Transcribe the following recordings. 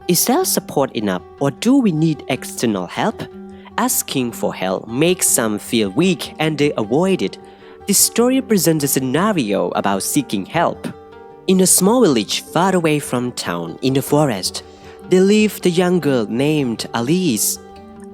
Is there support enough, or do we need external help? Asking for help makes some feel weak and they avoid it. This story presents a scenario about seeking help. In a small village far away from town in the forest, there lived a young girl named Alice.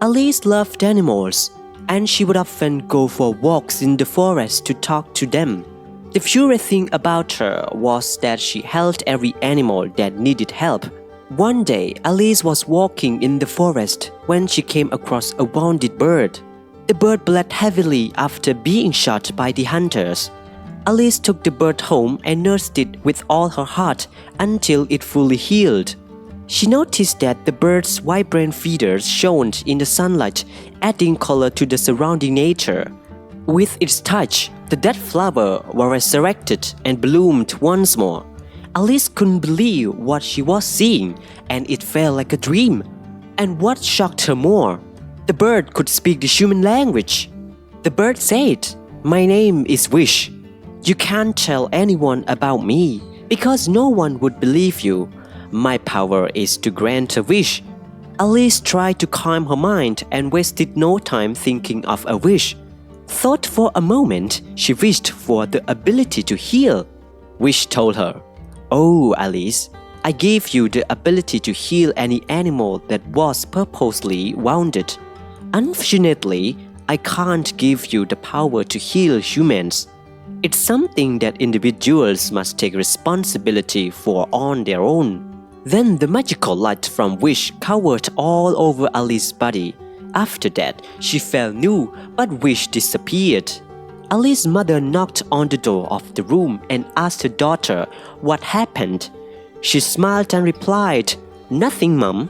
Alice loved animals, and she would often go for walks in the forest to talk to them. The curious thing about her was that she helped every animal that needed help. One day, Alice was walking in the forest when she came across a wounded bird. The bird bled heavily after being shot by the hunters. Alice took the bird home and nursed it with all her heart until it fully healed. She noticed that the bird's vibrant feathers shone in the sunlight, adding color to the surrounding nature. With its touch, the dead flower was resurrected and bloomed once more. Alice couldn't believe what she was seeing, and it felt like a dream. And what shocked her more, the bird could speak the human language. The bird said, "My name is Wish. You can't tell anyone about me because no one would believe you. My power is to grant a wish." Alice tried to calm her mind and wasted no time thinking of a wish. Thought for a moment, she wished for the ability to heal. Wish told her, "Oh, Alice, I gave you the ability to heal any animal that was purposely wounded. Unfortunately, I can't give you the power to heal humans. It's something that individuals must take responsibility for on their own." Then the magical light from Wish covered all over Alice's body. After that, she felt new, but Wish disappeared. Alice's mother knocked on the door of the room and asked her daughter what happened. She smiled and replied, "Nothing, Mum."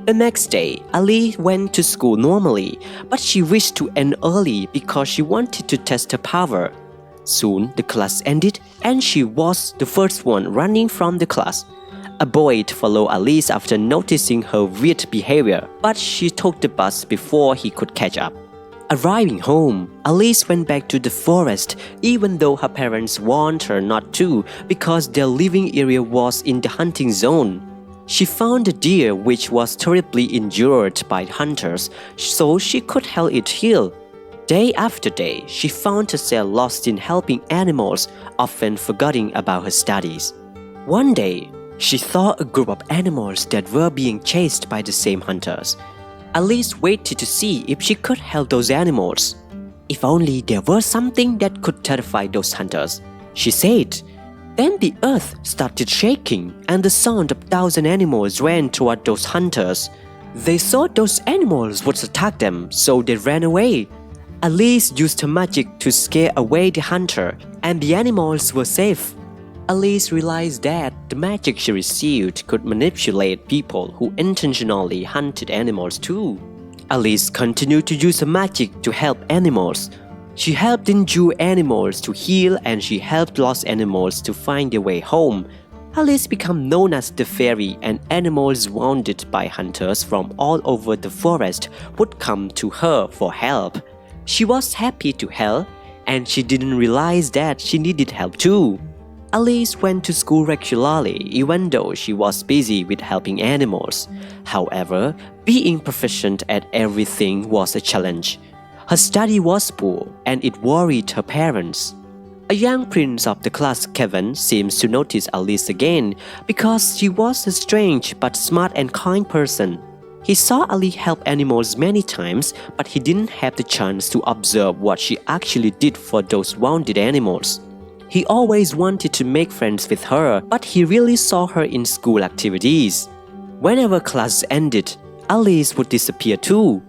The next day, Alice went to school normally, but she wished to end early because she wanted to test her power. Soon, the class ended, and she was the first one running from the class. A boy followed Alice after noticing her weird behavior, but she took the bus before he could catch up. Arriving home, Alice went back to the forest even though her parents warned her not to because their living area was in the hunting zone. She found a deer which was terribly injured by hunters, so she could help it heal. Day after day, she found herself lost in helping animals, often forgetting about her studies. One day, she saw a group of animals that were being chased by the same hunters. Alice waited to see if she could help those animals. If only there were something that could terrify those hunters, she said. Then the earth started shaking and the sound of 1,000 animals ran toward those hunters. They thought those animals would attack them, so they ran away. Alice used her magic to scare away the hunter, and the animals were safe. Alice realized that the magic she received could manipulate people who intentionally hunted animals too. Alice continued to use her magic to help animals. She helped injured animals to heal and she helped lost animals to find their way home. Alice became known as the fairy, and animals wounded by hunters from all over the forest would come to her for help. She was happy to help, and she didn't realize that she needed help too. Alice went to school regularly even though she was busy with helping animals. However, being proficient at everything was a challenge. Her study was poor and it worried her parents. A young prince of the class, Kevin, seems to notice Alice again because she was a strange but smart and kind person. He saw Alice help animals many times, but he didn't have the chance to observe what she actually did for those wounded animals. He always wanted to make friends with her, but he really saw her in school activities. Whenever class ended, Alice would disappear too.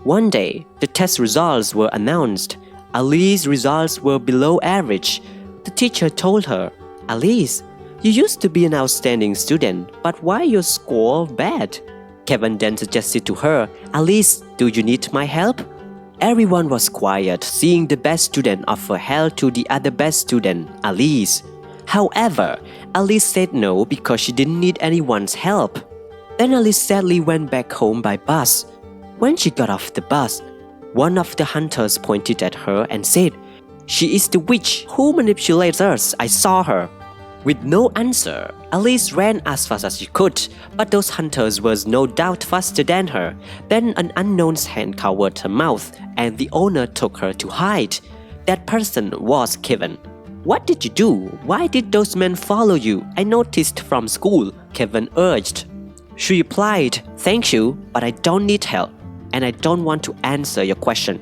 One day, the test results were announced. Alice's results were below average. The teacher told her, "Alice, you used to be an outstanding student, but why your score bad?" Kevin then suggested to her, "Alice, do you need my help?" Everyone was quiet, seeing the best student offer help to the other best student, Alice. However, Alice said no because she didn't need anyone's help. Then Alice sadly went back home by bus. When she got off the bus, one of the hunters pointed at her and said, "She is the witch who manipulates us. I saw her." With no answer, Alice ran as fast as she could, but those hunters were no doubt faster than her. Then an unknown's hand covered her mouth, and the owner took her to hide. That person was Kevin. "What did you do? Why did those men follow you? I noticed from school," Kevin urged. She replied, "Thank you, but I don't need help, and I don't want to answer your question."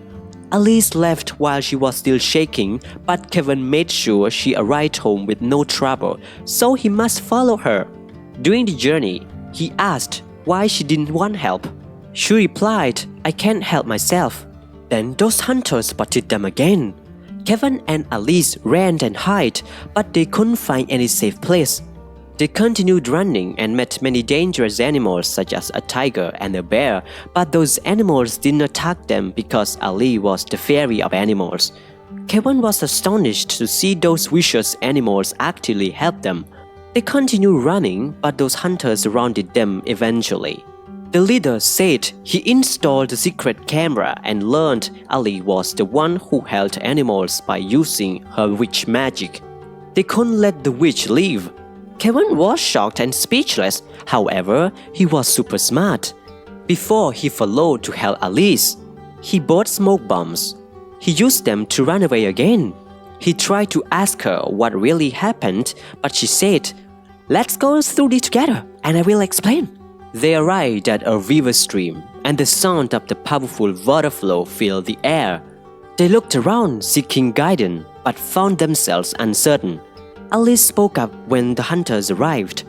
Alice left while she was still shaking, but Kevin made sure she arrived home with no trouble, so he must follow her. During the journey, he asked why she didn't want help. She replied, "I can't help myself." Then those hunters spotted them again. Kevin and Alice ran and hid, but they couldn't find any safe place. They continued running and met many dangerous animals such as a tiger and a bear, but those animals didn't attack them because Ali was the fairy of animals. Kevin was astonished to see those vicious animals actually help them. They continued running, but those hunters surrounded them eventually. The leader said he installed a secret camera and learned Ali was the one who held animals by using her witch magic. They couldn't let the witch leave. Kevin was shocked and speechless. However, he was super smart. Before he followed to help Alice, he bought smoke bombs. He used them to run away again. He tried to ask her what really happened, but she said, "Let's go through this together and I will explain." They arrived at a river stream, and the sound of the powerful water flow filled the air. They looked around seeking guidance, but found themselves uncertain. Alice spoke up when the hunters arrived.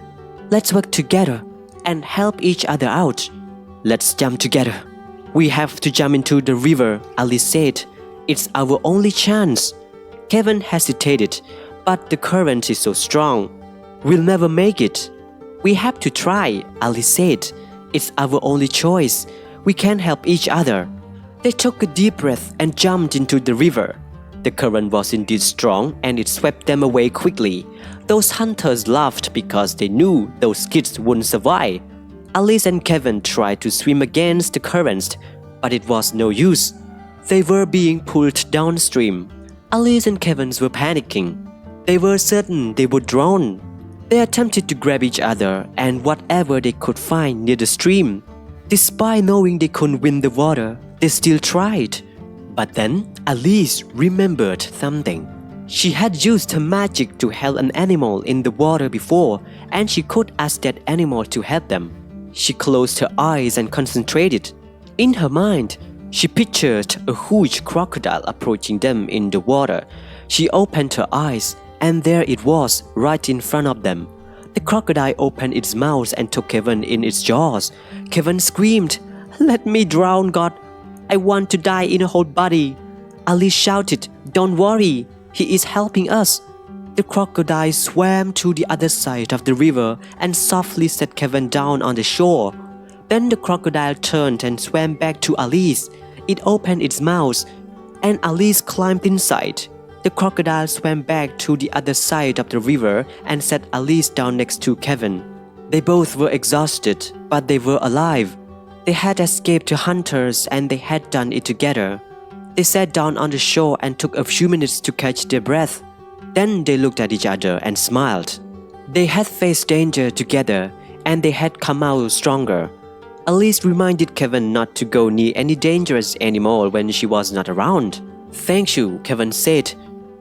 "Let's work together and help each other out. Let's jump together." "We have to jump into the river," Alice said. "It's our only chance." Kevin hesitated, "But the current is so strong. We'll never make it." "We have to try," Alice said. "It's our only choice. We can help each other." They took a deep breath and jumped into the river. The current was indeed strong and it swept them away quickly. Those hunters laughed because they knew those kids wouldn't survive. Alice and Kevin tried to swim against the currents, but it was no use. They were being pulled downstream. Alice and Kevin were panicking. They were certain they would drown. They attempted to grab each other and whatever they could find near the stream. Despite knowing they couldn't win the water, they still tried. But then Alice remembered something. She had used her magic to help an animal in the water before, and she could ask that animal to help them. She closed her eyes and concentrated. In her mind, she pictured a huge crocodile approaching them in the water. She opened her eyes, and there it was, right in front of them. The crocodile opened its mouth and took Kevin in its jaws. Kevin screamed, "Let me drown, God! I want to die in a whole body." Alice shouted, "Don't worry, he is helping us." The crocodile swam to the other side of the river and softly set Kevin down on the shore. Then the crocodile turned and swam back to Alice. It opened its mouth, and Alice climbed inside. The crocodile swam back to the other side of the river and set Alice down next to Kevin. They both were exhausted, but they were alive. They had escaped the hunters and they had done it together. They sat down on the shore and took a few minutes to catch their breath. Then they looked at each other and smiled. They had faced danger together and they had come out stronger. Alice reminded Kevin not to go near any dangerous animal when she was not around. "Thank you," Kevin said.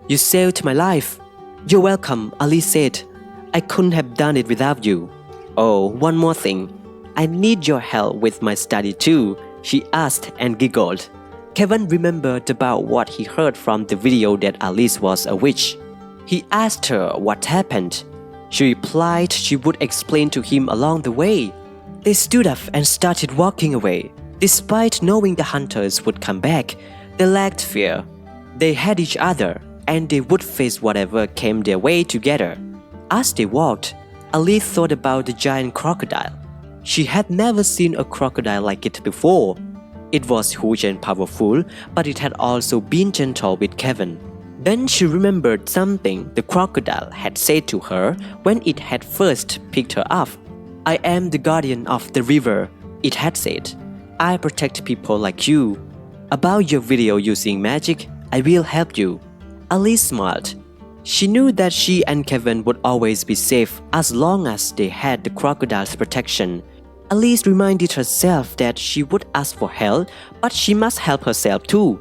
"You saved my life." "You're welcome," Alice said. "I couldn't have done it without you." "Oh, one more thing. I need your help with my study too," she asked and giggled. Kevin remembered about what he heard from the video that Alice was a witch. He asked her what happened. She replied she would explain to him along the way. They stood up and started walking away. Despite knowing the hunters would come back, they lacked fear. They had each other and they would face whatever came their way together. As they walked, Alice thought about the giant crocodile. She had never seen a crocodile like it before. It was huge and powerful, but it had also been gentle with Kevin. Then she remembered something the crocodile had said to her when it had first picked her up. "I am the guardian of the river," it had said. "I protect people like you. About your video using magic, I will help you." Alice smiled. She knew that she and Kevin would always be safe as long as they had the crocodile's protection. Alice reminded herself that she would ask for help, but she must help herself too.